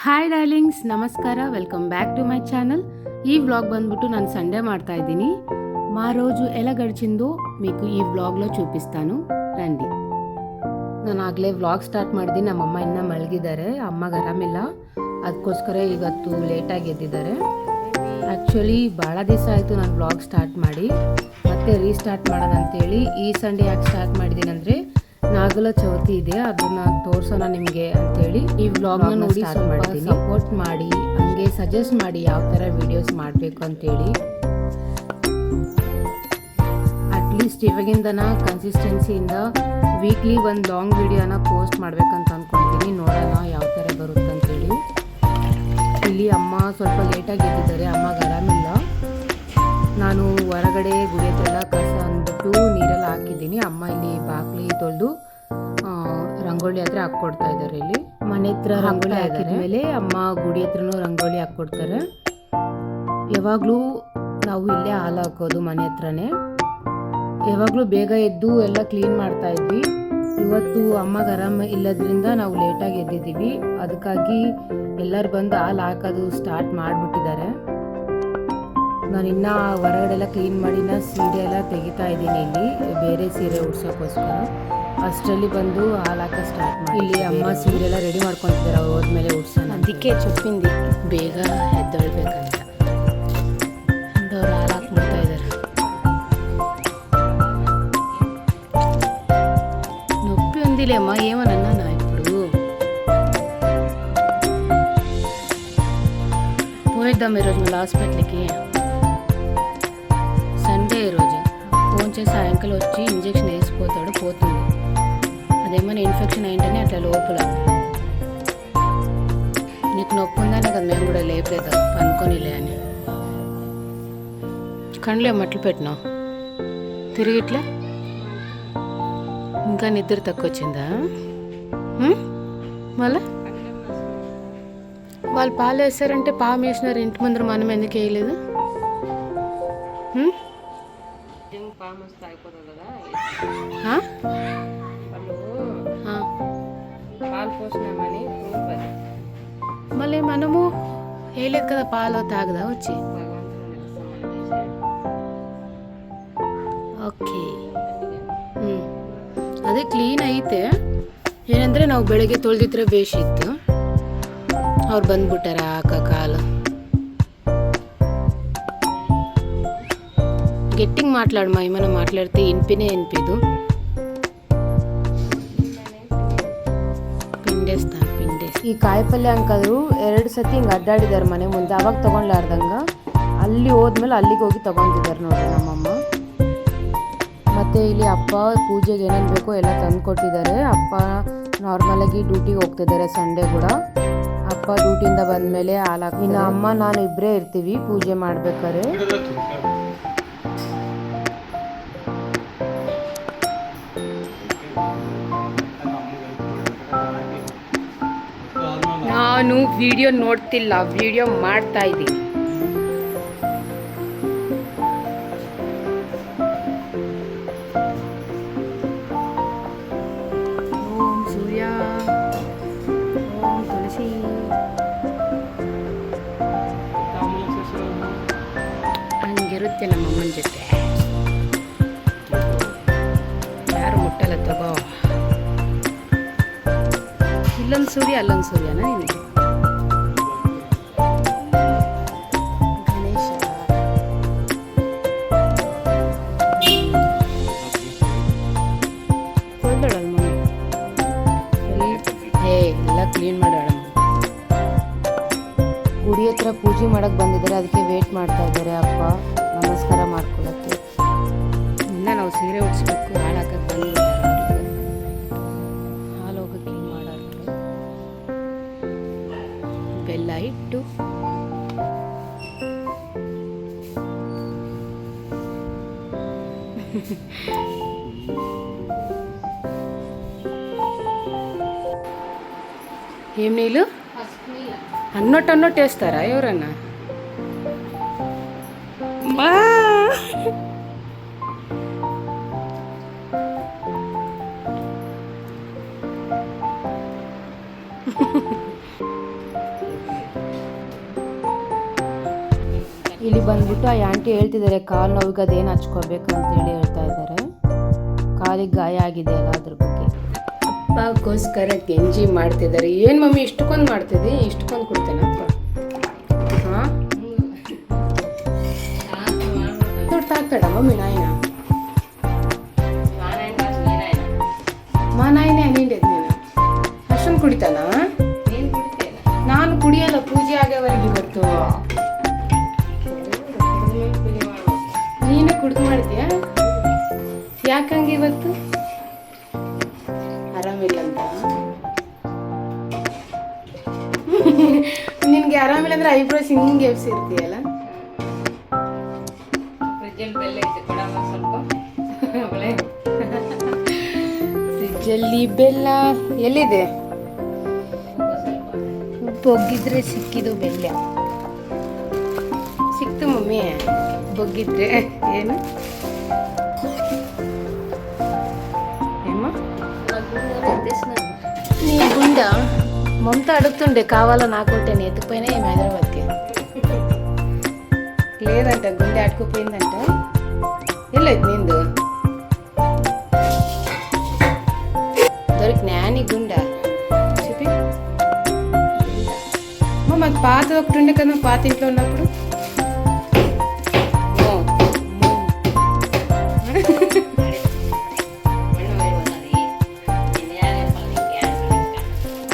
Hi darlings, నమస్కార. Welcome back to my channel. ఈ vlog బంద్ಬಿಟ್ಟು ನಾನು సండే ಮಾಡ್ತಾ ಇದ್ದೀನಿ. మా రోజు ఎలా గడిచిందో మీకు ಈ ವ್ಲಾಗ್లో చూపిస్తాను, రండి. ನಾನು ಆಗಲೇ ವ್ಲಾಗ್ ಸ್ಟಾರ್ಟ್ ಮಾಡಿದ್ದೀನಿ. ನಮ್ಮಮ್ಮ ಇನ್ನೂ ಮಲಗಿದ್ದಾರೆ, ಅಮ್ಮಗೆ ಆರಾಮಿಲ್ಲ, ಅದಕ್ಕೋಸ್ಕರ ಇವತ್ತು ಲೇಟಾಗಿ ಎದ್ದಿದ್ದಾರೆ. ಆ್ಯಕ್ಚುಲಿ ಭಾಳ ದಿವಸ ಆಯಿತು ನಾನು ವ್ಲಾಗ್ ಸ್ಟಾರ್ಟ್ ಮಾಡಿ, ಮತ್ತೆ ರೀಸ್ಟಾರ್ಟ್ ಮಾಡೋಣ ಅಂತೇಳಿ. ಈ ಸಂಡೇ ಯಾಕೆ ಸ್ಟಾರ್ಟ್ ಮಾಡಿದ್ದೀನಿ ಅಂದರೆ ನಾಗಲ ಚೌತಿ ಇದೆ, ಅದನ್ನ ತೋರ್ಸೋಣ ನಿಮಗೆ ಅಂತೇಳಿ ಈ ವ್ಲಾಗ್ನ ನೋಡಿ ಸ್ವಲ್ಪ ಸಪೋರ್ಟ್ ಮಾಡಿ, ಹಂಗೆ ಸಜೆಸ್ಟ್ ಮಾಡಿ ಯಾವ ಥರ ವಿಡಿಯೋಸ್ ಮಾಡಬೇಕು ಅಂತೇಳಿ. ಅಟ್ಲೀಸ್ಟ್ ಇವಾಗಿಂದನ ಕನ್ಸಿಸ್ಟೆನ್ಸಿಯಿಂದ ವೀಕ್ಲಿ ಒಂದು ಲಾಂಗ್ ವಿಡಿಯೋನ ಪೋಸ್ಟ್ ಮಾಡಬೇಕಂತ ಅಂದ್ಕೊಳ್ತೀನಿ. ನೋಡೋಣ ಯಾವ ಥರ ಬರುತ್ತೆ ಅಂತೇಳಿ. ಇಲ್ಲಿ ಅಮ್ಮ ಸ್ವಲ್ಪ ಲೇಟಾಗಿ ಎದ್ದಿದ್ದಾರೆ, ಅಮ್ಮಗೆ ಆರಾಮಿಲ್ಲ. ನಾನು ಹೊರಗಡೆ ಗುಡಿ ಹತ್ರ ಎಲ್ಲ ಕಸ ಅಂದ್ಬಿಟ್ಟು ನೀರೆಲ್ಲ ಹಾಕಿದ್ದೀನಿ. ಅಮ್ಮ ಇಲ್ಲಿ ಬಾಕ್ಲಿ ತೊಳೆದು ರಂಗೋಲಿ ಹತ್ರ ಹಾಕ್ಕೊಡ್ತಾ ಇದ್ದಾರೆ. ಇಲ್ಲಿ ಮನೆ ಹತ್ರ ರಂಗೋಲಿ ಹಾಕಿದ್ಮೇಲೆ ಅಮ್ಮ ಗುಡಿ ಹತ್ರನೂ ರಂಗೋಲಿ ಹಾಕ್ಕೊಡ್ತಾರೆ. ಯಾವಾಗಲೂ ನಾವು ಇಲ್ಲೇ ಹಾಲು ಹಾಕೋದು ಮನೆ ಹತ್ರನೇ. ಯಾವಾಗಲೂ ಬೇಗ ಎದ್ದು ಎಲ್ಲ ಕ್ಲೀನ್ ಮಾಡ್ತಾ ಇದ್ವಿ. ಇವತ್ತು ಅಮ್ಮಗೆ ಆರಾಮ ಇಲ್ಲದ್ರಿಂದ ನಾವು ಲೇಟಾಗಿ ಎದ್ದಿದ್ದೀವಿ, ಅದಕ್ಕಾಗಿ ಎಲ್ಲರೂ ಬಂದು ಹಾಲು ಹಾಕೋದು ಸ್ಟಾರ್ಟ್ ಮಾಡಿಬಿಟ್ಟಿದ್ದಾರೆ. ನಾನು ಇನ್ನೂ ಹೊರಗಡೆ ಎಲ್ಲ ಕ್ಲೀನ್ ಮಾಡಿ ಸೀರೆ ಎಲ್ಲ ತೆಗಿತಾ ಇದ್ದೀನಿ. ಇಲ್ಲಿ ಬೇರೆ ಸೀರೆ ಉಡ್ಸೋಕ್ಕೋಸ್ಕರ ಅಷ್ಟರಲ್ಲಿ ಬಂದು ಹಾಲು ಹಾಕೋ ಸ್ಟಾರ್ಟ್ ಮಾಡಿ. ಇಲ್ಲಿ ಅಮ್ಮ ಸೀರೆ ಎಲ್ಲ ರೆಡಿ ಮಾಡ್ಕೊತಿದ್ದಾರೆ, ಅವ್ರು ಹೋದ್ಮೇಲೆ ಉಡ್ಸೋಣ. ಅದಕ್ಕೆ ಚೊಪ್ಪಿಂದಿ ಬೇಗ ಎದ್ದೊಳ್ಬೇಕಂತ ಅವ್ರು ಹಾಲು ಹಾಕ್ಬಿಡ್ತಾ ಇದ್ದಾರೆ. ನೊಪ್ಪಿ ಒಂದಿಲ್ಲ ಅಮ್ಮ, ಏಮನನ್ನ ನಾ ఇప్పుడు పోయిద్దాం ఈరోజు మళ్ళీ హాస్పిటల్కి. సండే ఈరోజు ఫోన్ చేసి సాయంకాలం వచ్చి ఇంజెక్షన్ వేసిపోతాడు, పోతుంది. అదేమన్నా ఇన్ఫెక్షన్ అయింటనే అట్లా లోపల. నీకు నొప్పి ఉందనే కదా మేము కూడా లేపలేదు, పనుకొనిలే అని. కళ్ళే మట్లు పెట్టినావు తిరిగిట్లా. ఇంకా నిద్ర తక్కువ వచ్చిందా? మళ్ళా వాళ్ళు పాలు వేస్తారంటే పాము వేసినారు, ఇంటి ముందర మనం ఎందుకు వేయలేదు? పాము వస్తే అయిపోతుంది కదా, పాలు పోసినామని మళ్ళీ మనము వేయలేదు కదా, పాలు తాగదా వచ్చి. ಓಕೆ, ಅದೇ ಕ್ಲೀನ್ ಐತೆ. ಏನಂದರೆ ನಾವು ಬೆಳಗ್ಗೆ ತೊಳೆದಿದ್ರೆ ಬೇಷಿತ್ತು, ಅವ್ರು ಬಂದ್ಬಿಟ್ಟಾರ ಕಾಲು. గట్టిగా మాట్లాడమా, ఏమైనా మాట్లాడితే వినిపిదు. పిండేస్తా. ಈ ಕಾಯಿಪಲ್ಯ ಅಂಕದ್ರು 2 ಸತಿ ಹಿಂಗೆ ಅಡ್ಡಾಡಿದ್ದಾರೆ ಮನೆ ಮುಂದೆ. ಅವಾಗ ತೊಗೊಂಡ್ಲಾರ್ದಂಗ ಅಲ್ಲಿ ಹೋದ್ಮೇಲೆ ಅಲ್ಲಿಗೆ ಹೋಗಿ ತೊಗೊಂತಿದ್ದಾರೆ ನೋಡ್ರಿ ನಮ್ಮಮ್ಮ. ಮತ್ತು ಇಲ್ಲಿ ಅಪ್ಪ ಪೂಜೆಗೆ ಏನೇನು ಬೇಕೋ ಎಲ್ಲ ತಂದು ಕೊಟ್ಟಿದ್ದಾರೆ. ಅಪ್ಪ ನಾರ್ಮಲಾಗಿ ಡ್ಯೂಟಿಗೆ ಹೋಗ್ತಿದ್ದಾರೆ ಸಂಡೇ ಕೂಡ. ಅಪ್ಪ ಡ್ಯೂಟಿಯಿಂದ ಬಂದಮೇಲೆ ಹಾಲು ಹಾಕಿ, ಇನ್ನು ಅಮ್ಮ ನಾನು ಇಬ್ಬರೇ ಇರ್ತೀವಿ ಪೂಜೆ ಮಾಡ್ಬೇಕಾದ್ರೆ. ನಾನು ವಿಡಿಯೋ ನೋಡ್ತಿಲ್ಲ, ವಿಡಿಯೋ ಮಾಡ್ತಾ ಇದ್ದೀನಿ. ಓಂ ಸೂರ್ಯ, ಓಂ ತುಳಸಿ. ಹಂಗಿರುತ್ತೆ ನಮ್ಮಮ್ಮನ ಜೊತೆ, ಯಾರು ಮುಟ್ಟಲ್ಲ ತಗೋ. ಇಲ್ಲೊಂದು ಸೂರ್ಯ ಅಲ್ಲೊಂದು ಸೂರ್ಯನ ನಿನಗೆ. ಗಣೇಶ ಕೊಲ್ದಳಲ್ಲ ಮಮ್ಮಿ, ಎಲ್ಲ ಕ್ಲೀನ್ ಮಾಡಾಳ. ಗುಡಿ ಹತ್ರ ಪೂಜೆ ಮಾಡಕ್ಕೆ ಬಂದಿದ್ದಾರೆ, ಅದಕ್ಕೆ ವೇಟ್ ಮಾಡ್ತಾ ಇದ್ದಾರೆ ಅಪ್ಪ ನಮಸ್ಕಾರ ಮಾಡ್ಕೊಳಕ್ಕೆ. ಇನ್ನು ನಾವು ಸೀರೆ ಉಡ್ಸ್ಬೇಕು, ಹಾಲು ಹಾಕಕ್ಕೆ ಬಂದಿದ್ದಾರೆ. ಹಾಲು ಹೋಗಿ ಕ್ಲೀನ್ ಮಾಡೋರು. ಬೆಲ್ಲ ಇಟ್ಟು ఏం నీళ్ళు అన్నట్టు వేస్తారా ఎవరన్నా? ಇಲ್ಲಿ ಬಂದ್ಬಿಟ್ಟು ಆ ಆಂಟಿ ಹೇಳ್ತಿದ್ದಾರೆ ಕಾಲು ನೋವಿಗೆ ಅದೇನು ಹಚ್ಕೋಬೇಕು ಅಂತೇಳಿ ಹೇಳ್ತಾ ಇದ್ದಾರೆ. ಕಾಲಿಗೆ ಗಾಯ ಆಗಿದೆ ಅಲ್ಲ ಅದ್ರ ಬಗ್ಗೆ. ಅಪ್ಪಗೋಸ್ಕರ ಗೆಂಜಿ ಮಾಡ್ತಿದ್ದಾರೆ. ಏನು ಮಮ್ಮಿ ಇಷ್ಟಕ್ಕೊಂದು ಮಾಡ್ತಿದ್ದಿ? ಇಷ್ಟಕ್ಕೊಂದು ಕೊಡ್ತೇನಪ್ಪ. ಹಾಂ ದುಡ್ಡು ಹಾಕ್ತಾಡ ಮಮ್ಮಿ ನಾಯಿನ ನಾಯಿನೇ ನಿಂಡೇದು ನೀನು ಅಷ್ಟೊಂದು ಕುಡಿತಾನ? ನಾನು ಕುಡಿಯಲ್ಲ, ಪೂಜೆ ಆಗೋವರೆಗೆ ಇವತ್ತು. ನೀನೇ ಕುಡ್ದು ಮಾಡ್ತೀಯ? ಯಾಕಂಗೆ ಇವತ್ತು ಆರಾಮಿಲ್ಲ ಅಂತ? ನಿನ್ಗೆ ಆರಾಮಿಲ್ಲ ಅಂದ್ರೆ ಐಬ್ರೋಸ್ ಹಿಂಗೆ ಎಬ್ಸಿರ್ತೀಯಲ್ಲ. ಫ್ರಿಜ್ಜಲ್ಲಿ ಬೆಲ್ಲ ಎಲ್ಲಿದೆ? ಬೊಗ್ಗಿದ್ರೆ ಸಿಕ್ಕಿದು ಬೆಲ್ಲ ಸಿಕ್ತು ಮಮ್ಮಿ. ಬೊಗ್ಗಿದ್ರೆ ಏನು నీ గుండ మమత అడుగుతుండే కావాలా నాకుంటే ఎత్తుకుపోయినా ఏమి హైదరాబాద్కి లేదంట, గుండె అడుకుపోయిందంట. వెళ్ళదు నిందు దొరికినా నీ గుండె చూపి. మాకు పాతది ఒకటి ఉండే కదా పాత ఇంట్లో ఉన్నప్పుడు.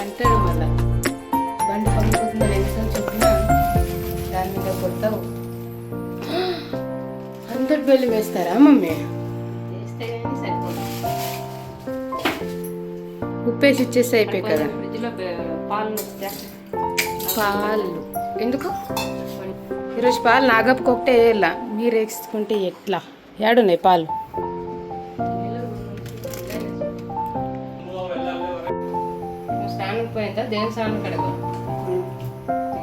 అంటాడు మళ్ళా బండి పండుకుంటుందని ఎన్నిసార్లు చెప్పినా దాని మీద కొడతావు. 100 బెల్లు వేస్తారా మమ్మీ? ఉప్పేసి ఇచ్చేస్తే అయిపోయి కదా. పాలు ఎందుకు? ఈరోజు పాలు నాగప్పకి ఒకటే వేయాల. మీరు వేసుకుంటే ఎట్లా? ఏడున్నాయి పాలు? స్నానం పోయిందా? దేని స్నానం కడగ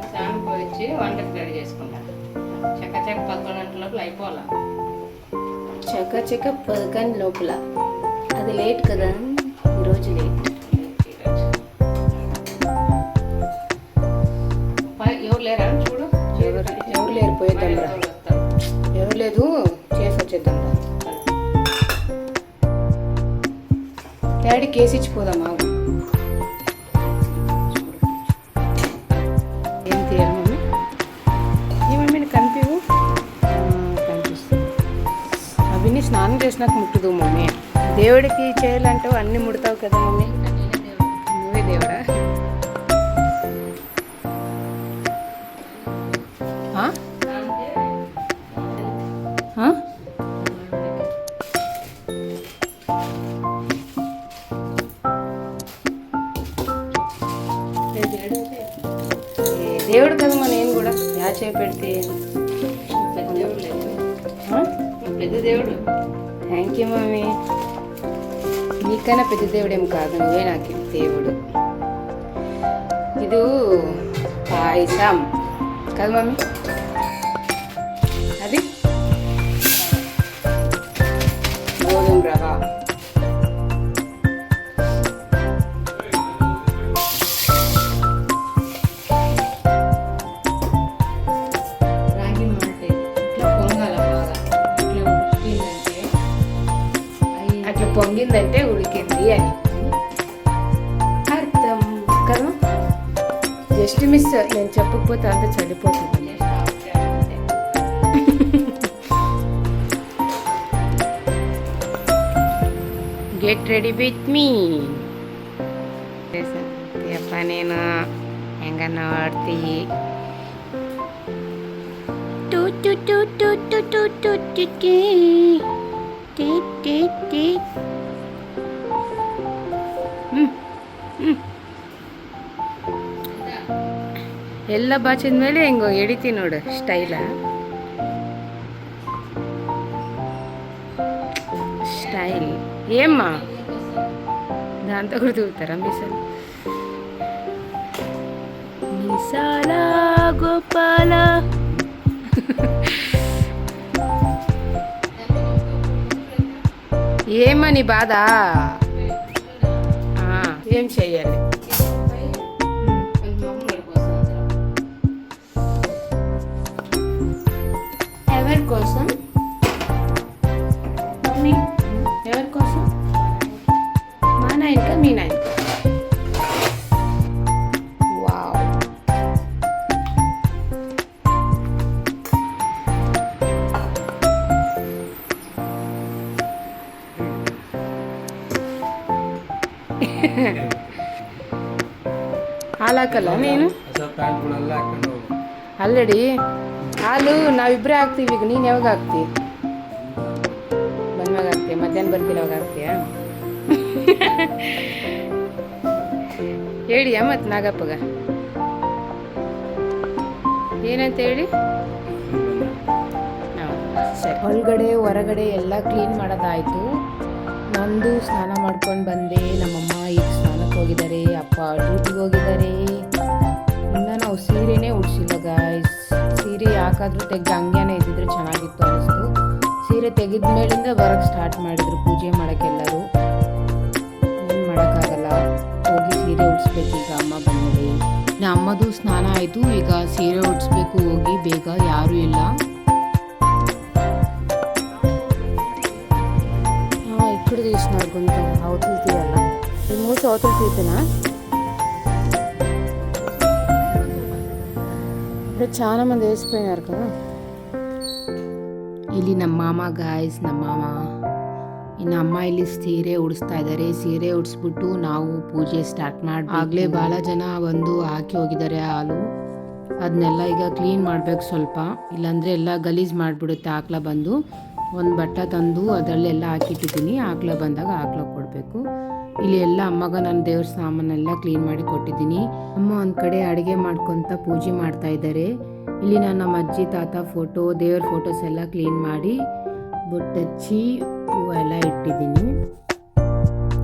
స్నానం పోయించి వంటకు రెడీ చేసుకుంటాను. చక్క 11 గంటల లోపల అయిపోవాలా. చక్క 10 గంటల లోపల. అది లేట్ కదా ఈరోజు. లేట్ ఎవరు లేరా చూడు. ఎవరు లేరు, పోయేద్దాం రా. ఎవరు లేదు, చేసి వచ్చేద్దాం రా. డాడీ కేసు ఇచ్చిపోదాం. ఆగు. ఏం తీయాలి మమ్మీ? ఈ మమ్మీని కనిపివు. కనిపిస్తుంది. అవిని స్నానం చేసినాక ముట్టుదు మమ్మీ. దేవుడికి చేయాలంటావు అన్ని ముడతావు కదా మమ్మీ. నువ్వే దేవుడా? దేవుడు కదమ్మా. నేను కూడా యాచే పెడితే పెద్ద దేవుడు. Thank you mummy. నీకైనా పెద్ద దేవుడేం కాదు, నువ్వే నాకు దేవుడు. ఇది పాయసం కదా మమ్మీ? అది గోధుమ రవ్వ. పొంగిందంటే ఉడికింది అని అర్థం కదా. Just miss. నేను చెప్పకపోతే అంత చనిపోతుంది. Get ready with me. ಅಪ್ಪ ನೀನು ಹೆಂಗ ನೋಡ್ತಿ? ಟು ಟು ಟು ಟು ಟು ಟು ಟು ಟು ಟು ಎಲ್ಲ ಬಾಚಿದ ಮೇಲೆ ಹೆಂಗೋ ಎಡಿತಿ ನೋಡು ಸ್ಟೈಲ. ಸ್ಟೈಲ್ ఏమ్మ దాంతో కూడా చూస్తారా మిసాల్? మిసాల గోపాల. ఏమని బాధ? ఏం చెయ్యాలి? కోసం మమ్మీ ఎవరి కోసం మా నాయనక మీ నాయనక వావ్ ಹಾಲಾಕಲ್ಲ ನೀನು ಆಲ್ರೆಡಿ ಹಾಲು ನಾವಿಬ್ಬರೇ ಹಾಕ್ತೀವಿ ಈಗ ನೀನು ಯಾವಾಗ ಹಾಕ್ತೀವಿ ಬಂದ್ವಾಗ ಹಾಕ್ತೀಯ ಮಧ್ಯಾಹ್ನ ಬರ್ತೀರ ಅವಾಗ ಹಾಕ್ತೀಯ ಹೇಳಿಯ ಮತ್ತು ನಾಗಪ್ಪಗ ಏನಂತ ಹೇಳಿ ಸರಿ ಒಳಗಡೆ ಹೊರಗಡೆ ಎಲ್ಲ ಕ್ಲೀನ್ ಮಾಡೋದಾಯಿತು ನಂದು ಸ್ನಾನ ಮಾಡ್ಕೊಂಡು ಬಂದೆ ನಮ್ಮಮ್ಮ ಈಗ ಸ್ನಾನಕ್ಕೆ ಹೋಗಿದ್ದಾರೆ ಅಪ್ಪ ಡ್ಯೂಟಿಗೆ ಹೋಗಿದ್ದಾರೆ ಇನ್ನು ನಾವು ಸೀರೆನೇ ಉಡ್ಸಿಲ್ಲ ಗಾಯ್ಸ್ ಸೀರೆ ಯಾಕಾದರೂ ತೆಗ್ದು ಹಂಗ್ಯಾನೇ ಇದ್ದಿದ್ರೆ ಚೆನ್ನಾಗಿತ್ತು ಅನ್ನಿಸ್ತು ಸೀರೆ ತೆಗೆದ ಮೇಲಿಂದ ಬರೋಕ್ಕೆ ಸ್ಟಾರ್ಟ್ ಮಾಡಿದ್ರು ಪೂಜೆ ಮಾಡೋಕ್ಕೆಲ್ಲರೂ ಏನು ಮಾಡೋಕ್ಕಾಗಲ್ಲ ಹೋಗಿ ಸೀರೆ ಉಡಿಸ್ಬೇಕು ಈಗ ಅಮ್ಮ ಬಂದರೆ ಅಮ್ಮದು ಸ್ನಾನ ಆಯಿತು ಈಗ ಸೀರೆ ಉಡಿಸ್ಬೇಕು ಹೋಗಿ ಬೇಗ ಯಾರೂ ಇಲ್ಲ ఇక్కడ తీసినారు కొంచెం అవతలు తీయాల ఈ మూసి అవతలు తీపినా ఇప్పుడు చాలా మంది వేసిపోయినారు కదా ಇಲ್ಲಿ ನಮ್ಮ ಮಾಮ ಗಾಯ್ಸ್ ನಮ್ಮ ಮಾಮ ಇನ್ನು ಅಮ್ಮ ಇಲ್ಲಿ ಸೀರೆ ಉಡಿಸ್ತಾ ಇದ್ದಾರೆ ಸೀರೆ ಉಡಿಸ್ಬಿಟ್ಟು ನಾವು ಪೂಜೆ ಸ್ಟಾರ್ಟ್ ಮಾಡಿ ಆಗಲೇ ಭಾಳ ಜನ ಬಂದು ಹಾಕಿ ಹೋಗಿದ್ದಾರೆ ಹಾಲು ಅದನ್ನೆಲ್ಲ ಈಗ ಕ್ಲೀನ್ ಮಾಡ್ಬೇಕು ಸ್ವಲ್ಪ ಇಲ್ಲಾಂದರೆ ಎಲ್ಲ ಗಲೀಜು ಮಾಡಿಬಿಡುತ್ತೆ ಆಕಳ ಬಂದು ಒಂದು ಬಟ್ಟೆ ತಂದು ಅದರಲ್ಲೆಲ್ಲ ಹಾಕಿಟ್ಟಿದ್ದೀನಿ ಆಕಳ ಬಂದಾಗ ಆಕಳ ಕೊಡಬೇಕು ಇಲ್ಲಿ ಎಲ್ಲ ಅಮ್ಮಗ ನಾನು ದೇವ್ರ ಸಾಮಾನೆಲ್ಲ ಕ್ಲೀನ್ ಮಾಡಿ ಕೊಟ್ಟಿದ್ದೀನಿ ಅಮ್ಮ ಒಂದು ಕಡೆ ಅಡುಗೆ ಮಾಡ್ಕೊತ ಪೂಜೆ ಮಾಡ್ತಾ ಇದ್ದಾರೆ ಇಲ್ಲಿ ನಾನು ನಮ್ಮ ಅಜ್ಜಿ ತಾತ ಫೋಟೋ ದೇವ್ರ ಫೋಟೋಸ್ ಎಲ್ಲ ಕ್ಲೀನ್ ಮಾಡಿ ಬೊಟ್ಟಚ್ಚಿ ಹೂವೆಲ್ಲ ಇಟ್ಟಿದ್ದೀನಿ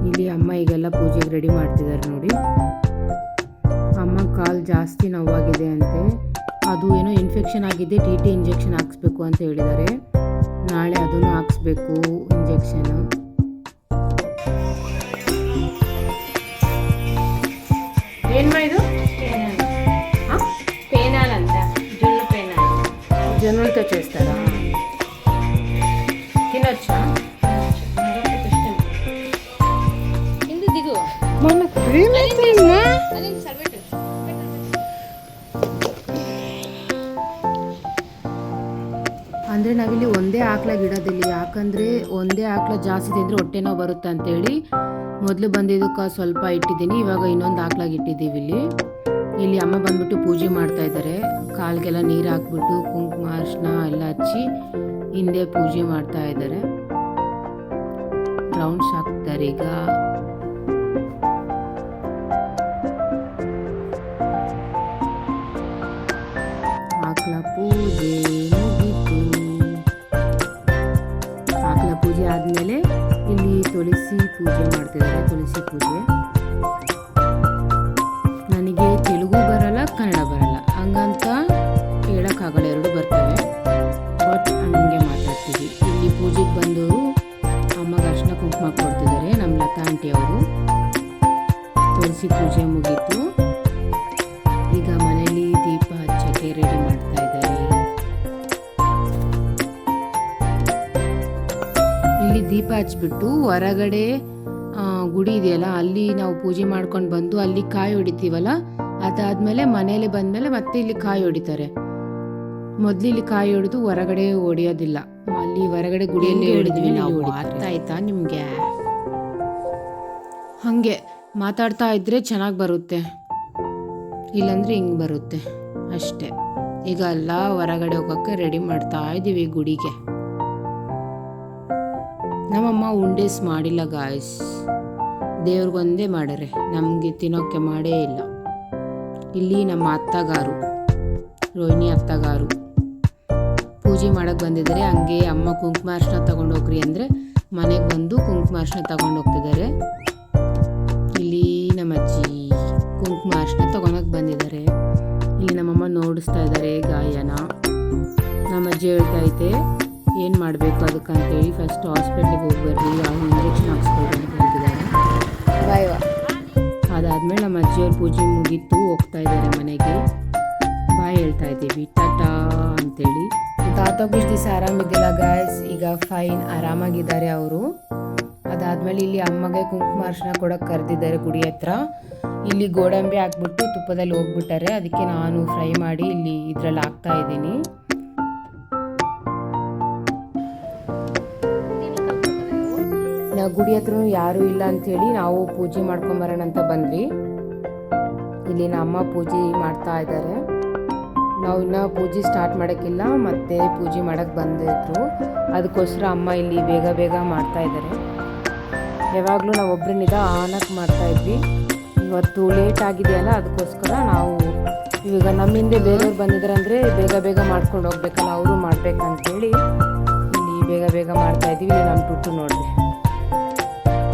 ಇಲ್ಲಿ ಅಮ್ಮ ಈಗೆಲ್ಲ ಪೂಜೆಗೆ ರೆಡಿ ಮಾಡ್ತಿದ್ದಾರೆ ನೋಡಿ ಅಮ್ಮ ಕಾಲು ಜಾಸ್ತಿ ನೋವಾಗಿದೆ ಅಂತೆ ಅದು ಏನೋ ಇನ್ಫೆಕ್ಷನ್ ಆಗಿದೆ ಟಿ ಟಿ ಇಂಜೆಕ್ಷನ್ ಹಾಕ್ಸ್ಬೇಕು ಅಂತ ಹೇಳಿದ್ದಾರೆ ನಾಳೆ ಅದನ್ನು ಹಾಕ್ಸ್ಬೇಕು ಇಂಜೆಕ್ಷನ್ ಏನ್ಮ ಇದು ಪೇನಾಲ್ ಅಂತ ಜುಲ್ಲು ಪೇನಾಲ್ జొన్నలతో చేస్తారా తినొచ్చా ఇందు దిగు మొన్న ప్రేమేమా అదే సర్వెట్ ಅಂದರೆ ನಾವಿಲ್ಲಿ ಒಂದೇ ಆಕಳಾಗಿ ಇಡೋದಿಲ್ಲ ಯಾಕಂದರೆ ಒಂದೇ ಆಕಳ ಜಾಸ್ತಿ ತಿಂದರೆ ಹೊಟ್ಟೆ ನೋವು ಬರುತ್ತೆ ಅಂತೇಳಿ ಮೊದಲು ಬಂದಿದ್ದಕ್ಕೆ ಸ್ವಲ್ಪ ಇಟ್ಟಿದ್ದೀನಿ ಇವಾಗ ಇನ್ನೊಂದು ಆಕಳಾಗಿ ಇಟ್ಟಿದ್ದೀವಿ ಇಲ್ಲಿ ಅಮ್ಮ ಬಂದ್ಬಿಟ್ಟು ಪೂಜೆ ಮಾಡ್ತಾ ಇದ್ದಾರೆ ಕಾಲಿಗೆಲ್ಲ ನೀರು ಹಾಕ್ಬಿಟ್ಟು ಕುಂಕುಮ ಅರಿಶಿನ ಎಲ್ಲ ಹಚ್ಚಿ ಹಿಂದೆ ಪೂಜೆ ಮಾಡ್ತಾ ಇದ್ದಾರೆ ರೌಂಡ್ಸ್ ಹಾಕ್ತಾರೆ ಈಗ ಆಕಳ ಪೂಜೆ ಪೂಜೆ ಆದಮೇಲೆ ಇಲ್ಲಿ ತುಳಸಿ ಪೂಜೆ ಮಾಡ್ತಿದ್ದಾರೆ ತುಳಸಿ ಪೂಜೆ ನನಗೆ ತೆಲುಗು ಬರಲ್ಲ ಕನ್ನಡ ಬರಲ್ಲ ಹಂಗಂತ ಹೇಳೋಕ್ಕಾಗಲ್ಲ ಎರಡು ಬರ್ತವೆ ಬಟ್ ಹಂಗೆ ಮಾತಾಡ್ತೀವಿ ಇಲ್ಲಿ ಪೂಜೆಗೆ ಬಂದವರು ಅಮ್ಮಗೆ ಅರ್ಶಿನ ಕುಂಕುಮ ಕೊಡ್ತಿದ್ದಾರೆ ನಮ್ಮ ಲತಾ ಆಂಟಿ ಅವರು ತುಳಸಿ ಪೂಜೆ ಮುಗೀತು ಈಗ ಮನೇಲಿ ದೀಪ ಹಚ್ಚಕ್ಕೆ ರೆಡಿ ಮಾಡ್ತಾ ಇದ್ದಾರೆ ಇಲ್ಲಿ ದೀಪ ಹಚ್ಬಿಟ್ಟು ಹೊರಗಡೆ ಗುಡಿ ಇದೆಯಲ್ಲ ಅಲ್ಲಿ ನಾವು ಪೂಜೆ ಮಾಡ್ಕೊಂಡು ಬಂದು ಅಲ್ಲಿ ಕಾಯಿ ಹೊಡಿತೀವಲ್ಲ ಅದಾದ್ಮೇಲೆ ಮನೇಲಿ ಬಂದಮೇಲೆ ಮತ್ತೆ ಇಲ್ಲಿ ಕಾಯಿ ಹೊಡಿತಾರೆ ಮೊದಲು ಇಲ್ಲಿ ಕಾಯಿ ಹೊಡೆದು ಹೊರಗಡೆ ಹೊಡಿಯೋದಿಲ್ಲ ಅಲ್ಲಿ ಹೊರಗಡೆ ಗುಡಿಯಲ್ಲಿ ಹೊಡಿದ್ವಿ ನಾವು ಅರ್ಥ ಆಯ್ತಾ ನಿಮಗೆ ಹಾಗೆ ಮಾತಾಡ್ತಾ ಇದ್ರೆ ಚೆನ್ನಾಗಿ ಬರುತ್ತೆ ಇಲ್ಲಾಂದ್ರೆ ಹಿಂಗೆ ಬರುತ್ತೆ ಅಷ್ಟೇ ಈಗ ಎಲ್ಲ ಹೊರಗಡೆ ಹೋಗೋಕ್ಕೆ ರೆಡಿ ಮಾಡ್ತಾ ಇದ್ದೀವಿ ಗುಡಿಗೆ ನಮ್ಮಮ್ಮ ಉಂಡೇಸ್ ಮಾಡಿಲ್ಲ ಗಾಯ್ಸ್ ದೇವ್ರಿಗೊಂದೇ ಮಾಡರೆ ನಮಗೆ ತಿನ್ನೋಕ್ಕೆ ಮಾಡೇ ಇಲ್ಲ ಇಲ್ಲಿ ನಮ್ಮ ಅತ್ತಗಾರು ರೋಹಿಣಿ ಅತ್ತಗಾರು ಪೂಜೆ ಮಾಡೋಕ್ಕೆ ಬಂದಿದ್ದಾರೆ ಹಂಗೆ ಅಮ್ಮ ಕುಂಕುಮ ಅರಿಶಿನ ತಗೊಂಡೋಗ್ರಿ ಅಂದರೆ ಮನೆಗೆ ಬಂದು ಕುಂಕುಮ ಅರಿಶಿನ ತಗೊಂಡೋಗ್ತಿದ್ದಾರೆ ಇಲ್ಲಿ ನಮ್ಮ ಅಜ್ಜಿ ಕುಂಕುಮ ಅರಿಶಿನ ತಗೊಳಕ್ಕೆ ಬಂದಿದ್ದಾರೆ ಇಲ್ಲಿ ನಮ್ಮಮ್ಮ ನೋಡಿಸ್ತಾ ಇದ್ದಾರೆ ಗಾಯನ ನಮ್ಮ ಅಜ್ಜಿ ಹೇಳ್ತಾ ಐತೆ ಏನು ಮಾಡಬೇಕು ಅದಕ್ಕಂತೇಳಿ ಫಸ್ಟ್ ಹಾಸ್ಪಿಟ್ಲಿಗೆ ಹೋಗಿ ಬರ್ರಿ ಯಾವ ಇಂಜೆಕ್ಷನ್ ಹಾಕ್ಸ್ಕೊಳ್ರಿ ಅಂತ ಹೇಳ್ತಿದ್ದಾರೆ ಬಾಯ್ವಾ ಅದಾದಮೇಲೆ ನಮ್ಮ ಅಜ್ಜಿಯವ್ರ ಪೂಜೆ ಮುಗೀತು ಹೋಗ್ತಾ ಇದ್ದಾರೆ ಮನೆಗೆ ಬಾಯ್ ಹೇಳ್ತಾ ಇದ್ದೀವಿ ಟಾಟಾ ಅಂತೇಳಿ ತಾತ ಮತ್ತೊಬ್ಬಿಷ್ಟು ದಿವಸ ಆರಾಮಿದ್ದಿಲ್ಲ ಗಾಯ್ಸ್. ಈಗ ಫೈನ್ ಆರಾಮಾಗಿದ್ದಾರೆ ಅವರು. ಅದಾದಮೇಲೆ ಇಲ್ಲಿ ಅಮ್ಮಗೆ ಕುಂಕುಮ ಅರ್ಶಿನ ಕೊಡೋಕೆ ಕರೆದಿದ್ದಾರೆ ಗುಡಿ ಹತ್ರ. ಇಲ್ಲಿ ಗೋಡಂಬಿ ಹಾಕ್ಬಿಟ್ಟು ತುಪ್ಪದಲ್ಲಿ ಹೋಗ್ಬಿಟ್ಟಾರೆ. ಅದಕ್ಕೆ ನಾನು ಫ್ರೈ ಮಾಡಿ ಇಲ್ಲಿ ಇದರಲ್ಲಿ ಹಾಕ್ತಾ ಇದ್ದೀನಿ. ಗುಡಿ ಹತ್ರ ಯಾರೂ ಇಲ್ಲ ಅಂಥೇಳಿ ನಾವು ಪೂಜೆ ಮಾಡ್ಕೊಂಬರೋಣ ಅಂತ ಬಂದ್ವಿ. ಇಲ್ಲಿ ನಮ್ಮ ಪೂಜೆ ಮಾಡ್ತಾ ಇದ್ದಾರೆ. ನಾವು ಇನ್ನೂ ಪೂಜೆ ಸ್ಟಾರ್ಟ್ ಮಾಡೋಕ್ಕಿಲ್ಲ, ಮತ್ತೆ ಪೂಜೆ ಮಾಡೋಕ್ಕೆ ಬಂದಿದ್ರು. ಅದಕ್ಕೋಸ್ಕರ ಅಮ್ಮ ಇಲ್ಲಿ ಬೇಗ ಬೇಗ ಮಾಡ್ತಾ ಇದ್ದಾರೆ. ಯಾವಾಗಲೂ ನಾವು ಒಬ್ಬರನ್ನಿದ ಆನಕ್ಕೆ ಮಾಡ್ತಾಯಿದ್ವಿ. ಇವತ್ತು ಲೇಟ್ ಆಗಿದೆಯಲ್ಲ, ಅದಕ್ಕೋಸ್ಕರ ನಾವು ಇವಾಗ ನಮ್ಮಿಂದ ಬೇರೆಯವ್ರು ಬಂದಿದ್ದಾರೆ ಅಂದರೆ ಬೇಗ ಬೇಗ ಮಾಡ್ಕೊಂಡು ಹೋಗ್ಬೇಕಲ್ಲ, ಅವರು ಮಾಡ್ಬೇಕಂತೇಳಿ ಇಲ್ಲಿ ಬೇಗ ಬೇಗ ಮಾಡ್ತಾಯಿದ್ವಿ. ಇಲ್ಲಿ ನಮ್ಮ ಟುಟ್ಟು ನೋಡಿರಿ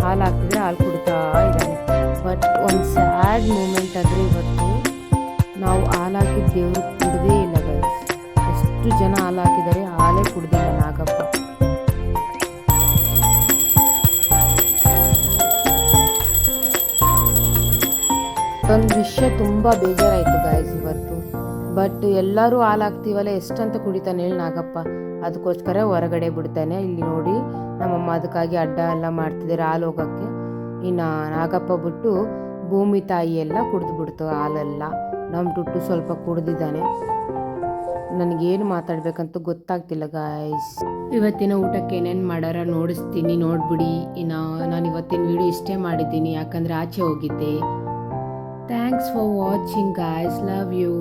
ಹಾಲು ಹಾಕ್ತಿದ್ರೆ ಹಾಲು ಕುಡ್ತಾ ಇದ್ದಾನೆ. ಬಟ್ ಒಂದು ಸ್ಯಾಡ್ ಮೂಮೆಂಟ್ ಅಂದರೆ ಇವತ್ತು ನಾವು ಹಾಲು ಹಾಕಿದ ದೇವರು ಕುಡ್ದೇ ಇಲ್ಲ ಗೈಸ್. ಎಷ್ಟು ಜನ ಹಾಲು ಹಾಕಿದ್ದಾರೆ, ಹಾಲೇ ಕುಡ್ದಿಲ್ಲ ನಾಗಪ್ಪ. ಒಂದು ವಿಷಯ ತುಂಬ ಬೇಜಾರಾಯಿತು ಗಾಯ್ಸ್ ಇವತ್ತು. ಬಟ್ ಎಲ್ಲರೂ ಹಾಲು ಹಾಕ್ತೀವಲ್ಲ, ಎಷ್ಟಂತ ಕುಡಿತಾನೆ ಹೇಳಿ ನಾಗಪ್ಪ. ಅದಕ್ಕೋಸ್ಕರ ಹೊರಗಡೆ ಬಿಡ್ತಾನೆ. ಇಲ್ಲಿ ನೋಡಿ ನಮ್ಮಮ್ಮ ಅದಕ್ಕಾಗಿ ಅಡ್ಡ ಎಲ್ಲ ಮಾಡ್ತಿದ್ದಾರೆ ಹಾಲು ಹೋಗೋಕ್ಕೆ. ಇನ್ನು ನಾಗಪ್ಪ ಬಿಟ್ಟು ಭೂಮಿ ತಾಯಿ ಎಲ್ಲ ಕುಡಿದು ಬಿಡ್ತು ಹಾಲೆಲ್ಲ. ನಮ್ಮ ಟುಟ್ಟು ಸ್ವಲ್ಪ ಕುಡ್ದಿದ್ದಾನೆ. ನನಗೇನು ಮಾತಾಡಬೇಕಂತ ಗೊತ್ತಾಗ್ತಿಲ್ಲ ಗಾಯ್ಸ್. ಇವತ್ತಿನ ಊಟಕ್ಕೆ ಏನೇನು ಮಾಡಾರ ನೋಡಿಸ್ತೀನಿ, ನೋಡ್ಬಿಡಿ. ಇನ್ನು ನಾನು ಇವತ್ತಿನ ವಿಡಿಯೋ ಇಷ್ಟೇ ಮಾಡಿದ್ದೀನಿ, ಯಾಕಂದರೆ ಆಚೆ ಹೋಗಿದ್ದೆ. Thanks for watching guys, love you.